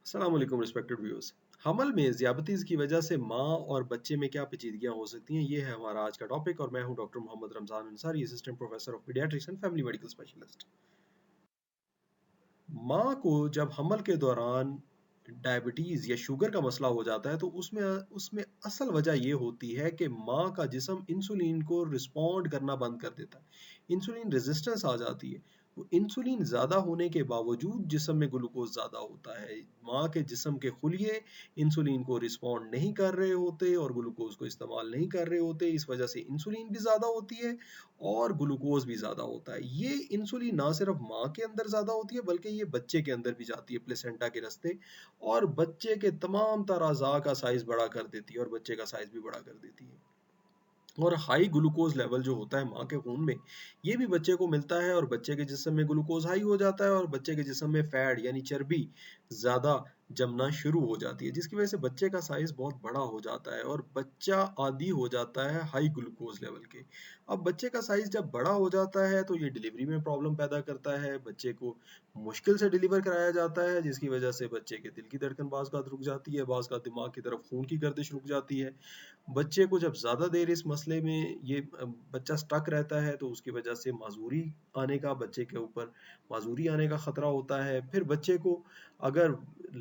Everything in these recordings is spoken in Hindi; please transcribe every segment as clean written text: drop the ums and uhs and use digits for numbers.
अस्सलाम वालेकुम रिस्पेक्टेड व्यूअर्स। हमल में ज़्यादतीज़ की वजह से माँ और बच्चे में क्या पेचीदगियाँ हो सकती हैं, ये है हमारा आज का टॉपिक और मैं हूं doctor Mohammad Ramzan Ansari, assistant professor of paediatrics and family medical specialist. माँ को जब हमल के दौरान डायबिटीज़ या शुगर का मसला हो जाता है तो उसमें उसमें असल वजह ये होती है कि माँ का जिस्म इंसुलिन को रिस्पॉन्ड करना बंद कर देता है। इंसुलिन रेजिस्टेंस आ जाती है। तो इंसुलिन ज़्यादा होने के बावजूद जिस्म में ग्लूकोज ज़्यादा होता है। माँ के जिस्म के खुलिये इंसुलिन को रिस्पॉन्ड नहीं कर रहे होते और ग्लूकोज को इस्तेमाल नहीं कर रहे होते। इस वजह से इंसुलिन भी ज़्यादा होती है और ग्लूकोज भी ज़्यादा होता है। ये इंसुलिन ना सिर्फ माँ के अंदर ज़्यादा होती है बल्कि ये बच्चे के अंदर भी जाती है प्लेसेंटा के रास्ते और बच्चे के तमाम तरह अज़ा का साइज़ बड़ा कर देती है और बच्चे का साइज़ भी बड़ा कर देती है। और हाई ग्लूकोज लेवल जो होता है माँ के खून में, ये भी बच्चे को मिलता है और बच्चे के जिस्म में ग्लूकोज हाई हो जाता है और बच्चे के जिस्म में फैट यानी चर्बी ज़्यादा जमना शुरू हो जाती है, जिसकी वजह से बच्चे का साइज़ बहुत बड़ा हो जाता है और बच्चा आदी हो जाता है हाई ग्लूकोज लेवल के। अब बच्चे का साइज़ जब बड़ा हो जाता है तो ये डिलीवरी में प्रॉब्लम पैदा करता है, बच्चे को मुश्किल से डिलीवर कराया जाता है, जिसकी वजह से बच्चे के दिल की धड़कन बाज़ का रुक जाती है, बाज़ का दिमाग की तरफ खून की गर्दिश रुक जाती है। बच्चे को जब ज़्यादा देर इस मसले में बच्चा स्टक रहता है तो उसकी वजह से माजूरी आने का बच्चे के ऊपर माजूरी आने का ख़तरा होता है। फिर बच्चे को अगर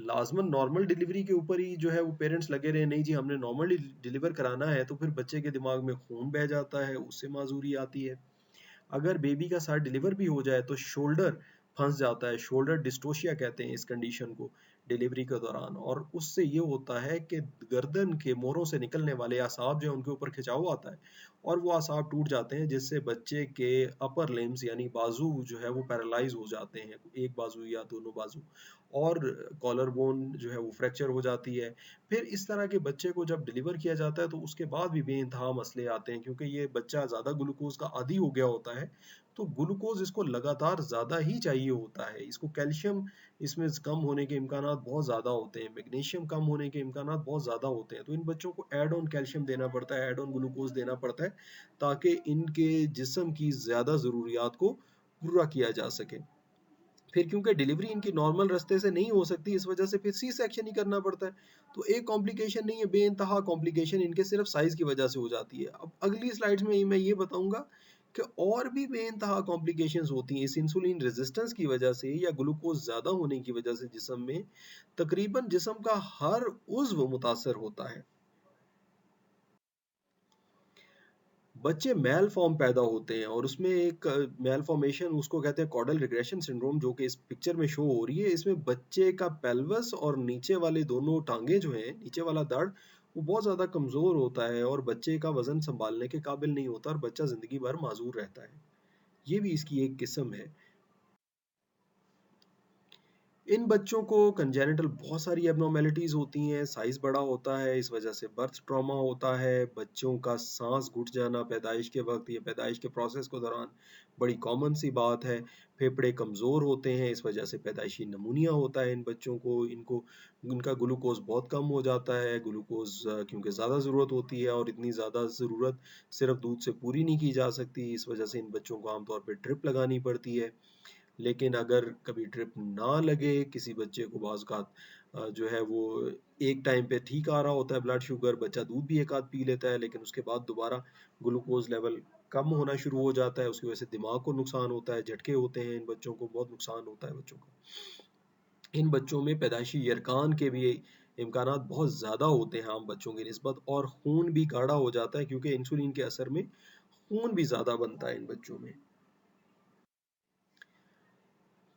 लाज़मन नॉर्मल डिलीवरी के ऊपर ही जो है वो पेरेंट्स लगे रहे नहीं जी हमने नॉर्मली डिलीवर कराना है तो फिर बच्चे के दिमाग में खून बह जाता है, उससे माजूरी आती है। अगर बेबी का साथ डिलीवर भी हो जाए तो शोल्डर फंस जाता है, शोल्डर डिस्टोशिया कहते हैं इस कंडीशन को डिलीवरी के दौरान और उससे ये होता है कि गर्दन के मोरों से निकलने वाले आसाब जो है उनके ऊपर खिंचाव आता है और वो आसाब टूट जाते हैं जिससे बच्चे के अपर लिम्स यानी बाजू जो है वो पैरालाइज हो जाते हैं, एक बाजू या दोनों बाजू और कॉलर बोन जो है वो फ्रैक्चर हो जाती है। फिर इस तरह के बच्चे को जब डिलीवर किया जाता है तो उसके बाद भी बेइंतहा मसले आते हैं क्योंकि ये बच्चा ज़्यादा ग्लूकोज का आदी हो गया होता है, तो ग्लूकोज इसको लगातार ज़्यादा ही चाहिए होता है। इसको कैल्शियम इसमें कम होने के इम्कानात बहुत ज़्यादा होते हैं, मैग्नीशियम कम होने के इम्कानात बहुत ज़्यादा होते हैं, तो इन बच्चों को ऐड ऑन कैल्शियम देना पड़ता है, ऐड ऑन ग्लूकोज देना पड़ता है ताकि इनके जिस्म की ज़्यादा ज़रूरियात को पूरा किया जा सके। फिर क्योंकि डिलीवरी इनकी नॉर्मल रास्ते से नहीं हो सकती इस वजह से फिर सी सेक्शन ही करना पड़ता है। तो एक कॉम्प्लिकेशन नहीं है, बेइंतहा कॉम्प्लिकेशन इनके सिर्फ साइज की वजह से हो जाती है। अब अगली स्लाइड्स में मैं ये बताऊंगा कि और भी बेइंतहा कॉम्प्लिकेशंस होती हैं इस इंसुलिन रेजिस्टेंस की वजह से या ग्लूकोज ज़्यादा होने की वजह से जिस्म में तकरीबन जिस्म का हर उज्व मुतासर होता है। बच्चे मेल फॉर्म पैदा होते हैं और उसमें एक मेल फॉर्मेशन उसको कहते हैं कॉडल रिग्रेशन सिंड्रोम जो कि इस पिक्चर में शो हो रही है। इसमें बच्चे का पेल्वस और नीचे वाले दोनों टांगे जो हैं, नीचे वाला धड़ वो बहुत ज़्यादा कमज़ोर होता है और बच्चे का वज़न सँभालने के काबिल नहीं होता और बच्चा ज़िंदगी भर माज़ूर रहता है। ये भी इसकी एक किस्म है। इन बच्चों को कंजेनिटल बहुत सारी एबनॉर्मेलिटीज़ होती हैं, साइज़ बड़ा होता है, इस वजह से बर्थ ट्रॉमा होता है, बच्चों का साँस घुट जाना पैदाइश के वक़्त या पैदाइश के प्रोसेस के दौरान बड़ी कॉमन सी बात है। फेफड़े कमज़ोर होते हैं, इस वजह से पैदाइशी निमोनिया होता है इन बच्चों को, इनको उनका ग्लूकोज़ बहुत कम हो जाता है, ग्लूकोज़ क्योंकि ज़्यादा ज़रूरत होती है और इतनी ज़्यादा ज़रूरत सिर्फ़ दूध से पूरी नहीं की जा सकती, इस वजह से इन बच्चों को आमतौर पे ड्रिप लगानी पड़ती है। लेकिन अगर कभी ड्रिप ना लगे किसी बच्चे को बाज़-औक़ात जो है वो एक टाइम पे ठीक आ रहा होता है ब्लड शुगर, बच्चा दूध भी एक आध पी लेता है लेकिन उसके बाद दोबारा ग्लूकोज़ लेवल कम होना शुरू हो जाता है, उसकी वजह से दिमाग को नुकसान होता है, झटके होते हैं इन बच्चों को, बहुत नुकसान होता है बच्चों को। इन बच्चों में पैदाइशी यरकान के भी इम्कानात बहुत ज़्यादा होते हैं आम बच्चों की निस्बत और खून भी गाढ़ा हो जाता है क्योंकि इंसुलिन के असर में खून भी ज़्यादा बनता है इन बच्चों में।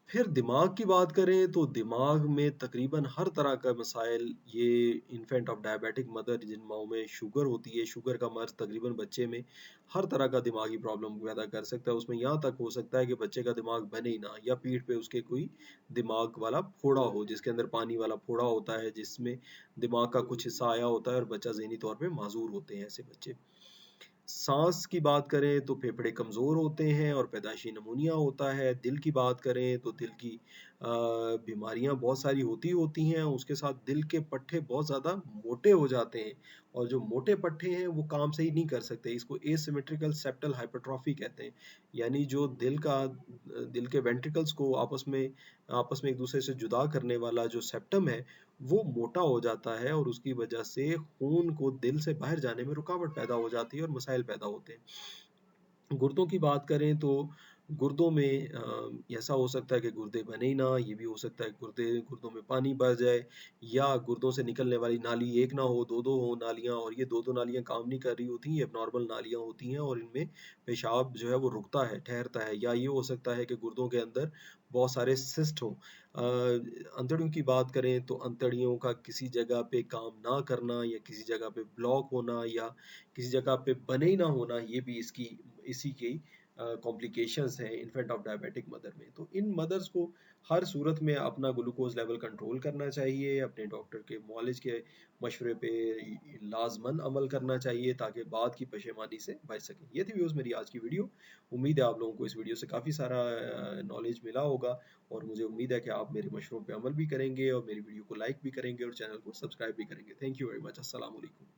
फिर दिमाग की बात करें तो दिमाग में तकरीबन हर तरह का मसाइल ये इन्फेंट ऑफ डायबिटिक मदर जिन माओं में शुगर होती है, शुगर का मर्ज़ तकरीबन बच्चे में हर तरह का दिमागी प्रॉब्लम पैदा कर सकता है। उसमें यहाँ तक हो सकता है कि बच्चे का दिमाग बने ही ना या पीठ पे उसके कोई दिमाग वाला फोड़ा हो, जिसके अंदर पानी वाला फोड़ा होता है, जिसमें दिमाग का कुछ हिस्सा आया होता है और बच्चा ज़हनी तौर पे माज़ूर होते हैं ऐसे बच्चे। सांस की बात करें तो फेफड़े कमज़ोर होते हैं और पैदाइशी निमोनिया होता है। दिल की बात करें तो दिल की बीमारियाँ बहुत सारी होती हैं, उसके साथ दिल के पट्टे बहुत ज़्यादा मोटे हो जाते हैं और जो मोटे पट्टे हैं वो काम सही नहीं कर सकते। इसको एसिमेट्रिकल सेप्टल हाइपरट्रॉफी कहते हैं। यानी जो दिल के वेंट्रिकल्स को आपस में एक-दूसरे से जुदा करने वाला जो सेप्टम है, वो मोटा हो जाता है और उसकी वजह से खून को दिल से बाहर जाने में रुकावट पैदा हो जाती है और मसाइल पैदा होते हैं। गुर्दों की बात करें तो गुर्दों में ऐसा हो सकता है कि गुर्दे बने ही ना, ये भी हो सकता है गुर्दों में पानी भर जाए या गुर्दों से निकलने वाली नाली एक ना हो, 2-2 हो नालियाँ और ये 2-2 नालियाँ काम नहीं कर रही होती, ये एबनॉर्मल नालियाँ होती हैं और इनमें पेशाब जो है वो रुकता है, ठहरता है या ये हो सकता है कि गुर्दों के अंदर बहुत सारे सिस्ट हों। अंतड़ियों की बात करें तो अंतड़ियों का किसी जगह पे काम ना करना या किसी जगह पे ब्लॉक होना या किसी जगह पे बने ही ना होना, ये भी इसी की कॉम्प्लिकेशंस हैं इन्फेंट ऑफ डायबिटिक मदर में। तो इन मदर्स को हर सूरत में अपना ग्लूकोज लेवल कंट्रोल करना चाहिए, अपने डॉक्टर के मुआलिज के मशवरे पे लाजमन अमल करना चाहिए ताकि बाद की पशेमानी से बच सकें। ये थी व्यूअर्स मेरी आज की वीडियो। उम्मीद है आप लोगों को इस वीडियो से काफ़ी सारा नॉलेज मिला होगा और मुझे उम्मीद है कि आप मेरे मशवरों पे अमल भी करेंगे और मेरी वीडियो को लाइक भी करेंगे और चैनल को सब्सक्राइब भी करेंगे। Thank you very much. अस्सलाम वालेकुम।